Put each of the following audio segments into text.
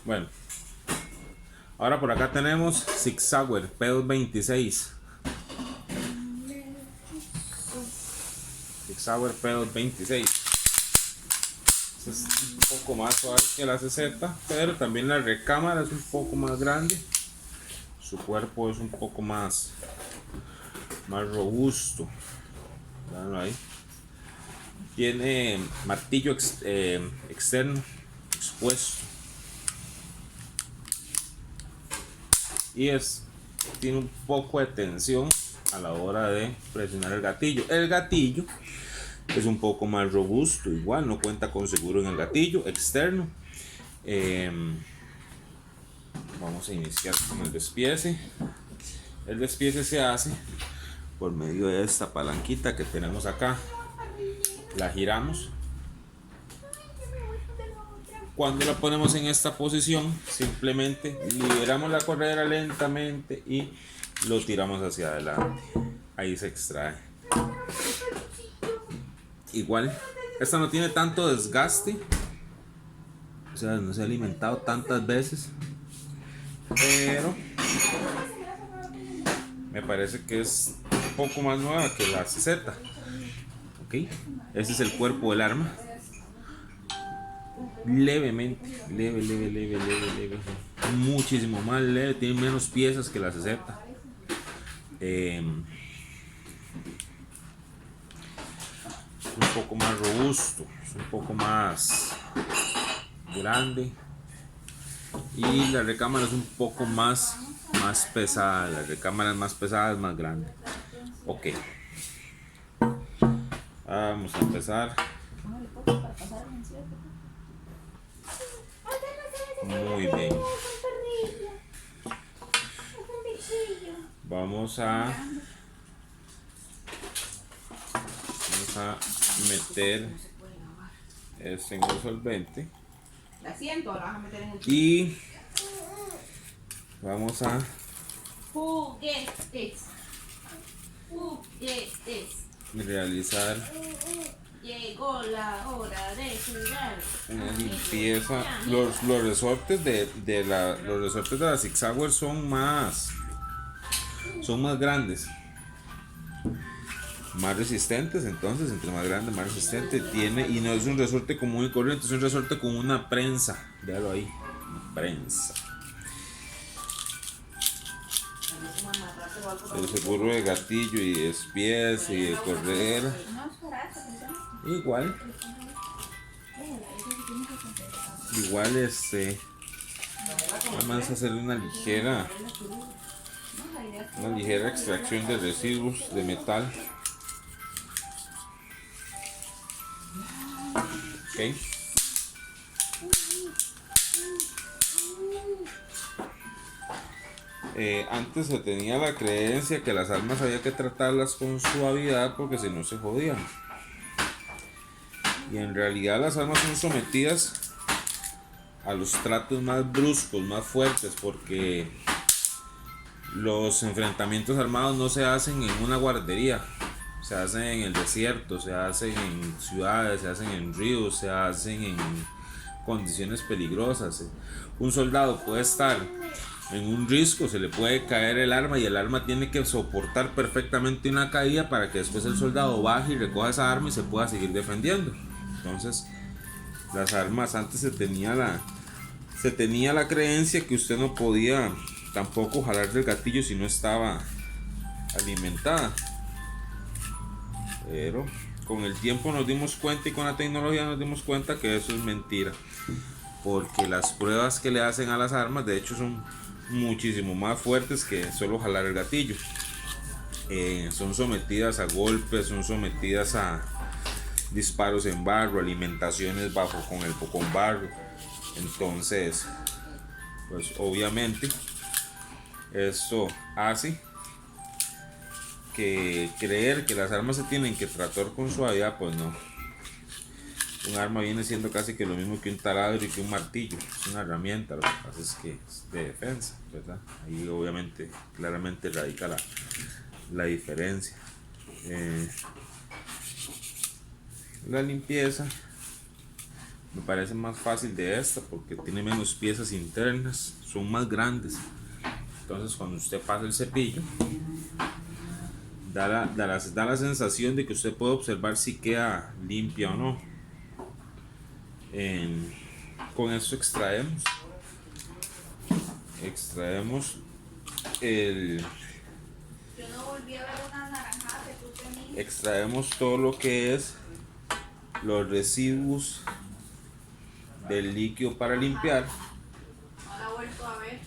Bueno, ahora por acá tenemos Sig Sauer P226. Sig Sauer P226. Es un poco más suave que la CZ, pero también la recámara es un poco más grande. Su cuerpo es un poco más robusto. Veanlo ahí. Tiene martillo externo expuesto. Y tiene un poco de tensión a la hora de presionar el gatillo. El gatillo es un poco más robusto, igual no cuenta con seguro en el gatillo externo. Vamos a iniciar con el despiece. El despiece se hace por medio de esta palanquita que tenemos acá. La giramos. Cuando la ponemos en esta posición, simplemente liberamos la correa lentamente y lo tiramos hacia adelante. Ahí se extrae. Igual, esta no tiene tanto desgaste, o sea, no se ha alimentado tantas veces, pero me parece que es un poco más nueva que la CZ. Ok, ese es el cuerpo del arma. Levemente, leve, muchísimo más leve, tiene menos piezas que la CZ. Un poco más robusto, es un poco más grande, y la recámara es un poco más pesada. La recámara es más pesada, es más grande. Ok, vamos a empezar. Muy bien. Vamos a meter este en el solvente y vamos a realizar llegó la hora de jugar una limpieza. Los resortes los resortes de la Sig Sauer son más grandes, más resistentes. Entonces, entre más grande, más resistente tiene. Y no es un resorte común y corriente, es un resorte con una prensa. Véalo ahí, una prensa. El seguro de gatillo y despiece y de correr igual nada más hacer una ligera extracción de residuos de metal. Ok, antes se tenía la creencia que las armas había que tratarlas con suavidad porque si no se jodían, y en realidad las armas son sometidas a los tratos más bruscos, más fuertes, porque los enfrentamientos armados no se hacen en una guardería, se hacen en el desierto, se hacen en ciudades, se hacen en ríos, se hacen en condiciones peligrosas. Un soldado puede estar en un risco, se le puede caer el arma y el arma tiene que soportar perfectamente una caída para que después el soldado baje y recoja esa arma y se pueda seguir defendiendo. Entonces, las armas antes se tenía la creencia que usted no podía tampoco jalar del gatillo si no estaba alimentada. Pero con el tiempo nos dimos cuenta, y con la tecnología nos dimos cuenta que eso es mentira, porque las pruebas que le hacen a las armas de hecho son muchísimo más fuertes que solo jalar el gatillo. Son sometidas a golpes, son sometidas a disparos en barro, alimentaciones con barro. Entonces, pues obviamente esto hace que creer que las armas se tienen que tratar con suavidad, pues no. Un arma viene siendo casi que lo mismo que un taladro y que un martillo, es una herramienta. Lo que pasa es que es de defensa, ¿verdad? Ahí obviamente claramente radica la diferencia. La limpieza Me parece más fácil de esta porque tiene menos piezas internas, son más grandes. Entonces cuando usted pasa el cepillo, da la sensación de que usted puede observar si queda limpia o no. Con esto extraemos el Yo no volví a ver una naranjada que tú tenías. extraemos todo lo que es los residuos del líquido para limpiar. No la he vuelto a ver.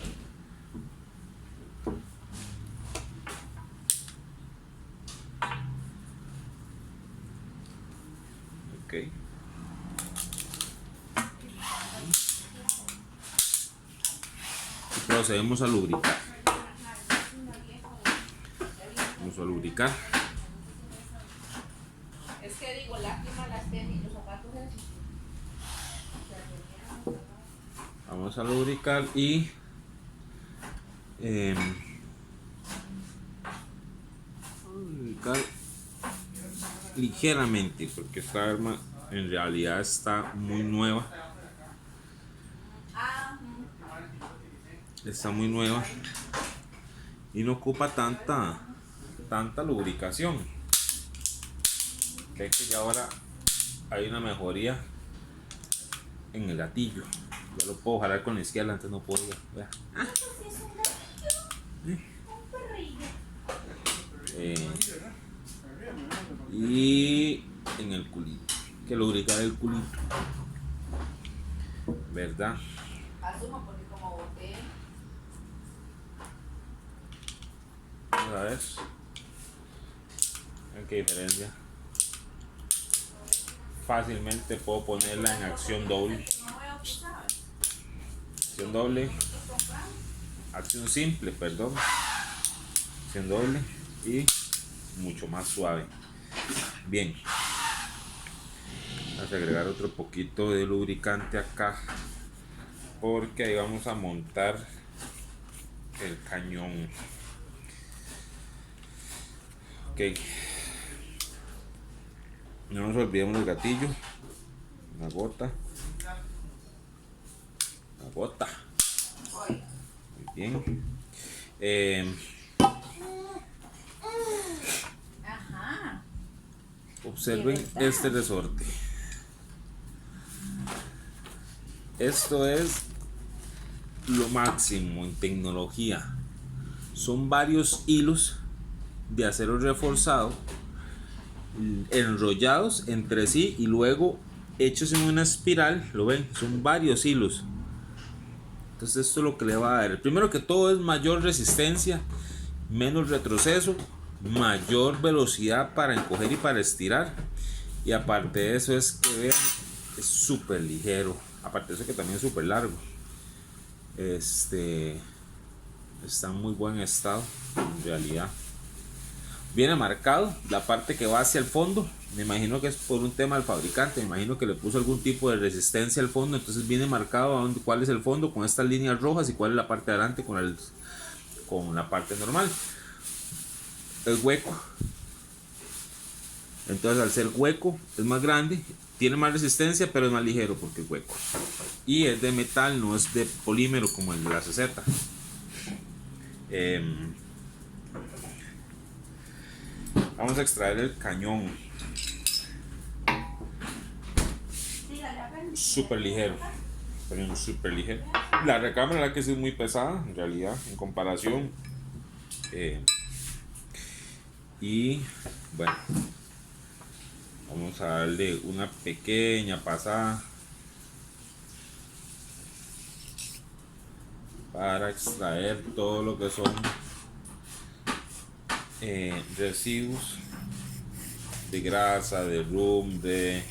Ok. Y procedemos a lubricar. Vamos a lubricar. Es que digo, lástima las tenis, los zapatos esos. Vamos a lubricar y lubricar ligeramente porque esta arma en realidad está muy nueva. Está muy nueva y no ocupa tanta lubricación. Ve que ya ahora hay una mejoría en el gatillo. Ya lo puedo jalar con la izquierda, antes no podía. Vea. Y en el culito, hay que lubricar el culito, ¿verdad? Asumo porque como boté. Vamos a ver. Vean qué diferencia. Fácilmente puedo ponerla en acción doble. Acción doble. Acción simple, perdón. Acción doble y mucho más suave. Bien. Vamos a agregar otro poquito de lubricante acá porque ahí vamos a montar el cañón. Ok. No nos olvidemos del gatillo. Una gota. Una gota. Muy bien. Ajá. Observen este resorte. Esto es lo máximo en tecnología. Son varios hilos de acero reforzado enrollados entre sí y luego hechos en una espiral. Lo ven, son varios hilos. Entonces esto es lo que le va a dar. Primero que todo es mayor resistencia, menos retroceso, mayor velocidad para encoger y para estirar. Y aparte de eso es que vean, es súper ligero. Aparte de eso que también es súper largo. Está en muy buen estado en realidad. Viene marcado la parte que va hacia el fondo. Me imagino que es por un tema del fabricante. Me imagino que le puso algún tipo de resistencia al fondo. Entonces viene marcado cuál es el fondo con estas líneas rojas y cuál es la parte de adelante con la parte normal. El hueco. Entonces al ser hueco es más grande. Tiene más resistencia pero es más ligero porque es hueco. Y es de metal, no es de polímero como el de la CZ. Vamos a extraer el cañón. Súper ligero. Súper ligero. La recámara la que es muy pesada en realidad en comparación. Y bueno, vamos a darle una pequeña pasada para extraer todo lo que son residuos de grasa, de rum, de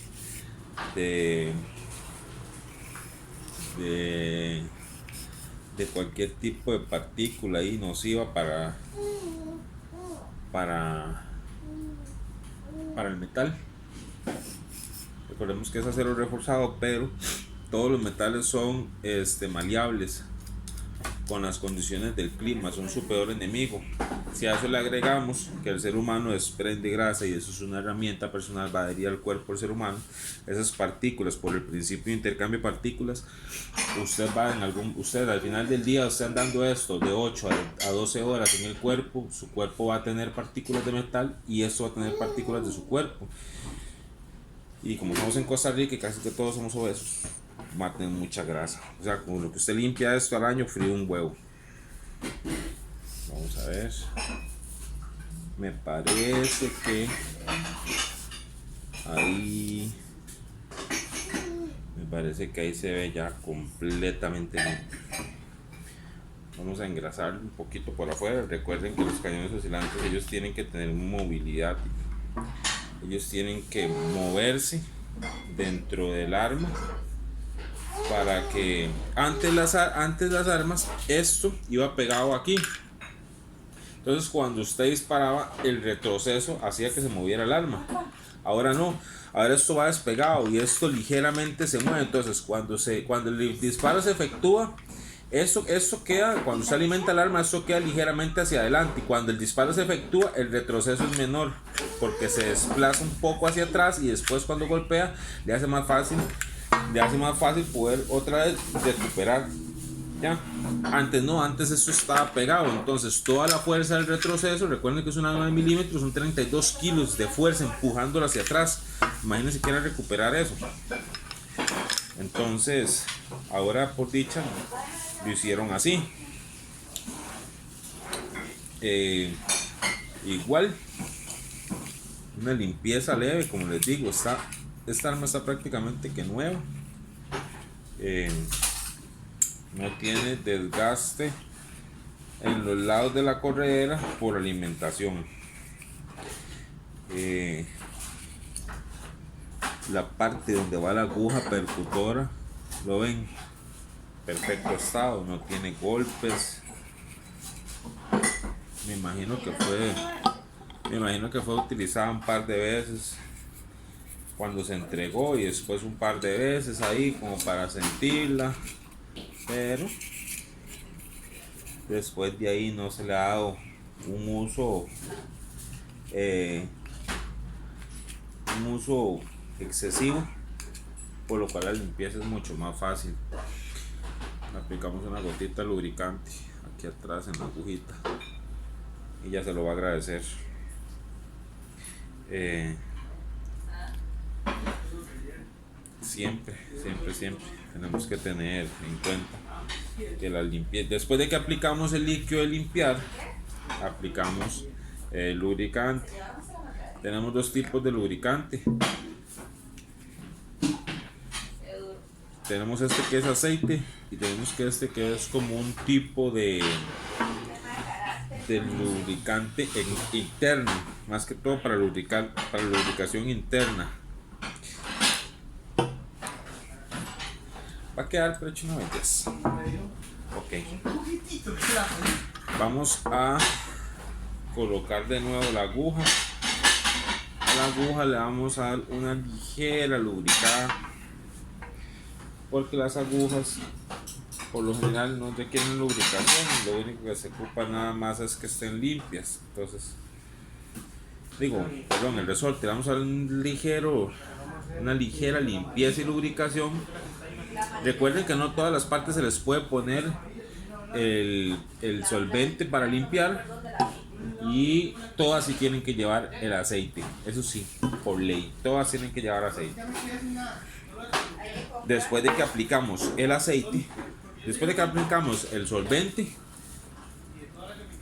cualquier tipo de partícula ahí nociva para el metal. Recordemos que es acero reforzado, pero todos los metales son maleables. con las condiciones del clima, son su peor enemigo. Si a eso le agregamos que el ser humano desprende grasa y eso es una herramienta personal, va a adherir al cuerpo del ser humano, esas partículas, por el principio de intercambio de partículas, usted al final del día, usted andando esto de 8 a 12 horas en el cuerpo, su cuerpo va a tener partículas de metal y eso va a tener partículas de su cuerpo. Y como estamos en Costa Rica y casi que todos somos obesos, va a tener mucha grasa. O sea, con lo que usted limpia esto al año, frío un huevo. Vamos a ver. Me parece que ahí. Me parece que ahí se ve ya completamente limpio. Vamos a engrasar un poquito por afuera. Recuerden que los cañones oscilantes, ellos tienen que tener movilidad. Ellos tienen que moverse dentro del arma para que antes las armas esto iba pegado aquí. Entonces cuando usted disparaba, el retroceso hacía que se moviera el arma. Ahora no, ahora esto va despegado y esto ligeramente se mueve. Entonces cuando el disparo se efectúa, esto queda, cuando se alimenta el arma, esto queda ligeramente hacia adelante, y cuando el disparo se efectúa, el retroceso es menor porque se desplaza un poco hacia atrás y después cuando golpea le hace más fácil poder otra vez recuperar. ¿Ya? Antes esto estaba pegado, entonces toda la fuerza del retroceso, recuerden que es una 9 milímetros, son 32 kilos de fuerza empujándolo hacia atrás. Imagínense si quieren recuperar eso. Entonces ahora por dicha lo hicieron así. Igual una limpieza leve, como les digo, esta arma está prácticamente que nueva. No tiene desgaste en los lados de la corredera por alimentación. La parte donde va la aguja percutora, lo ven, perfecto estado, no tiene golpes. Me imagino que fue utilizada un par de veces cuando se entregó y después un par de veces ahí como para sentirla, pero después de ahí no se le ha dado un uso excesivo, por lo cual la limpieza es mucho más fácil. Aplicamos una gotita de lubricante aquí atrás en la agujita y ya se lo va a agradecer. Siempre tenemos que tener en cuenta que la limpieza, después de que aplicamos el líquido de limpiar, aplicamos el lubricante. Tenemos dos tipos de lubricante. Tenemos este que es aceite y tenemos este que es como un tipo de lubricante interno, más que todo para lubricación interna. Va a quedar pero hecho una belleza. Ok, vamos a colocar de nuevo la aguja. A la aguja le vamos a dar una ligera lubricada, porque las agujas por lo general no requieren lubricación, lo único que se ocupa nada más es que estén limpias. Entonces, el resorte, vamos a dar una ligera limpieza y lubricación. Recuerden que no todas las partes se les puede poner el solvente para limpiar, y todas sí tienen que llevar el aceite, eso sí, por ley, todas tienen que llevar aceite. Después de que aplicamos el aceite, después de que aplicamos el solvente,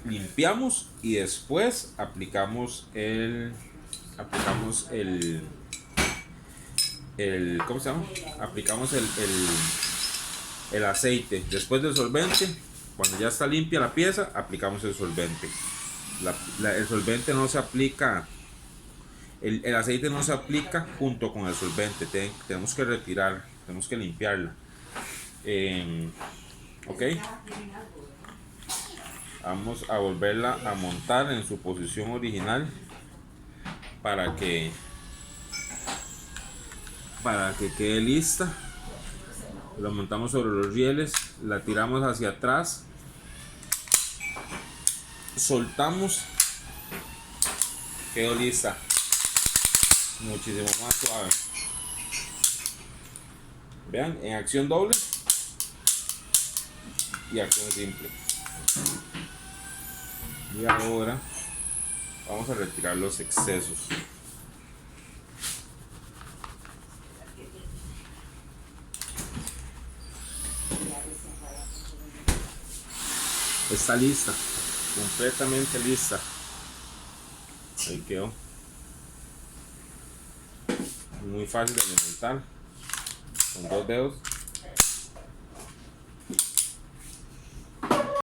limpiamos y después aplicamos ¿cómo se llama? Aplicamos el aceite. Después del solvente, cuando ya está limpia la pieza, aplicamos el solvente. El solvente no se aplica, el aceite no se aplica junto con el solvente. Tenemos que retirar, tenemos que limpiarla. Ok, vamos a volverla a montar en su posición original para que quede lista. Lo montamos sobre los rieles, la tiramos hacia atrás soltamos, quedó lista. Muchísimo más suave. Vean, en acción doble y acción simple. Y ahora vamos a retirar los excesos. Está lista, completamente lista. Ahí quedó. Muy fácil de alimentar con 2 dedos.